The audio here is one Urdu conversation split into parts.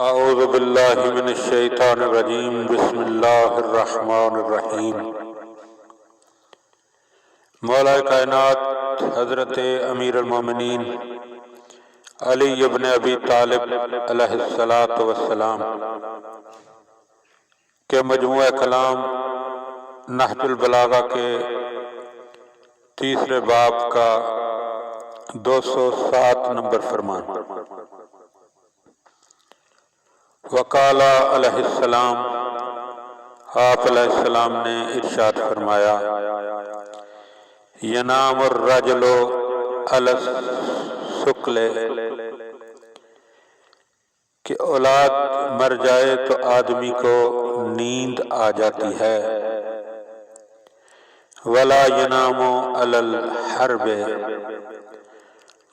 اعوذ باللہ من الشیطان الرجیم بسم اللہ الرحمن الرحیم۔ مولا کائنات حضرت امیر المومنین علی ابن ابی طالب علیہ السلام کے مجموعہ کلام نہج البلاغہ کے تیسرے باب کا 207 نمبر فرمان۔ وقال علیہ السلام، آپ علیہ السلام نے ارشاد فرمایا، ینام الرجل علی السکل، کہ اولاد مر جائے تو آدمی کو نیند آ جاتی ہے، ولا ینام علی الحرب،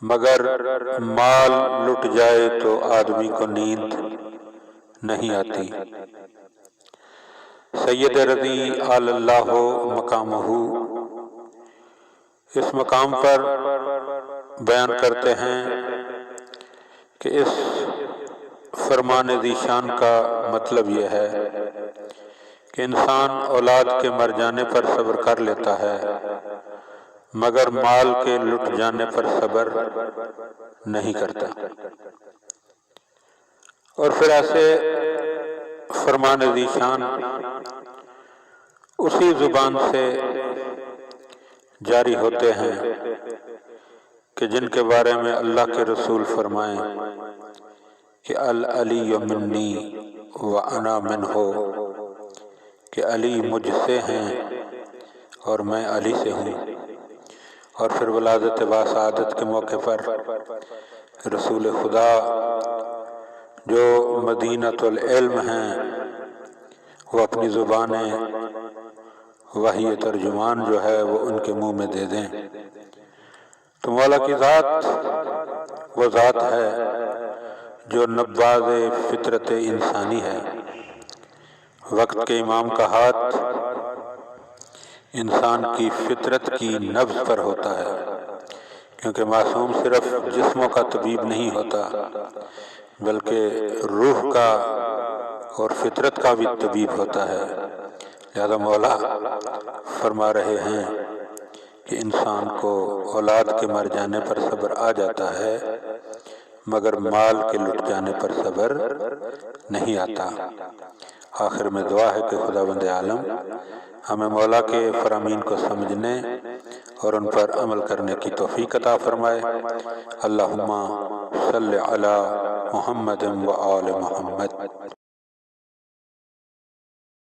مگر مال لٹ جائے تو آدمی کو نیند نہیں آتی۔ سید رضی آل اللہ مقامہ اس مقام پر بیان کرتے ہیں کہ اس فرمان ذی شان کا مطلب یہ ہے کہ انسان اولاد کے مر جانے پر صبر کر لیتا ہے، مگر مال کے لٹ جانے پر صبر نہیں کرتا۔ اور پھر ایسے فرمان ذی شان اسی زبان سے جاری ہوتے ہیں کہ جن کے بارے میں اللہ کے رسول فرمائیں کہ العلی منی وانا منہ، کہ علی مجھ سے ہیں اور میں علی سے ہوں۔ اور پھر ولادت باسعادت کے موقع پر رسول خدا جو مدینۃ العلم ہیں وہ اپنی زبانیں وحی ترجمان جو ہے وہ ان کے منہ میں دے دیں تو مولا کی ذات وہ ذات ہے جو نباض فطرت انسانی ہے۔ وقت کے امام کا ہاتھ انسان کی فطرت کی نبض پر ہوتا ہے، کیونکہ معصوم صرف جسموں کا طبیب نہیں ہوتا بلکہ روح کا اور فطرت کا بھی طبیب ہوتا ہے۔ لہذا مولا فرما رہے ہیں کہ انسان کو اولاد کے مر جانے پر صبر آ جاتا ہے، مگر مال کے لٹ جانے پر صبر نہیں آتا۔ آخر میں دعا ہے کہ خداوند عالم ہمیں مولا کے فرامین کو سمجھنے اور ان پر عمل کرنے کی توفیق عطا فرمائے۔ اللہم صلی علی محمد و آل محمد۔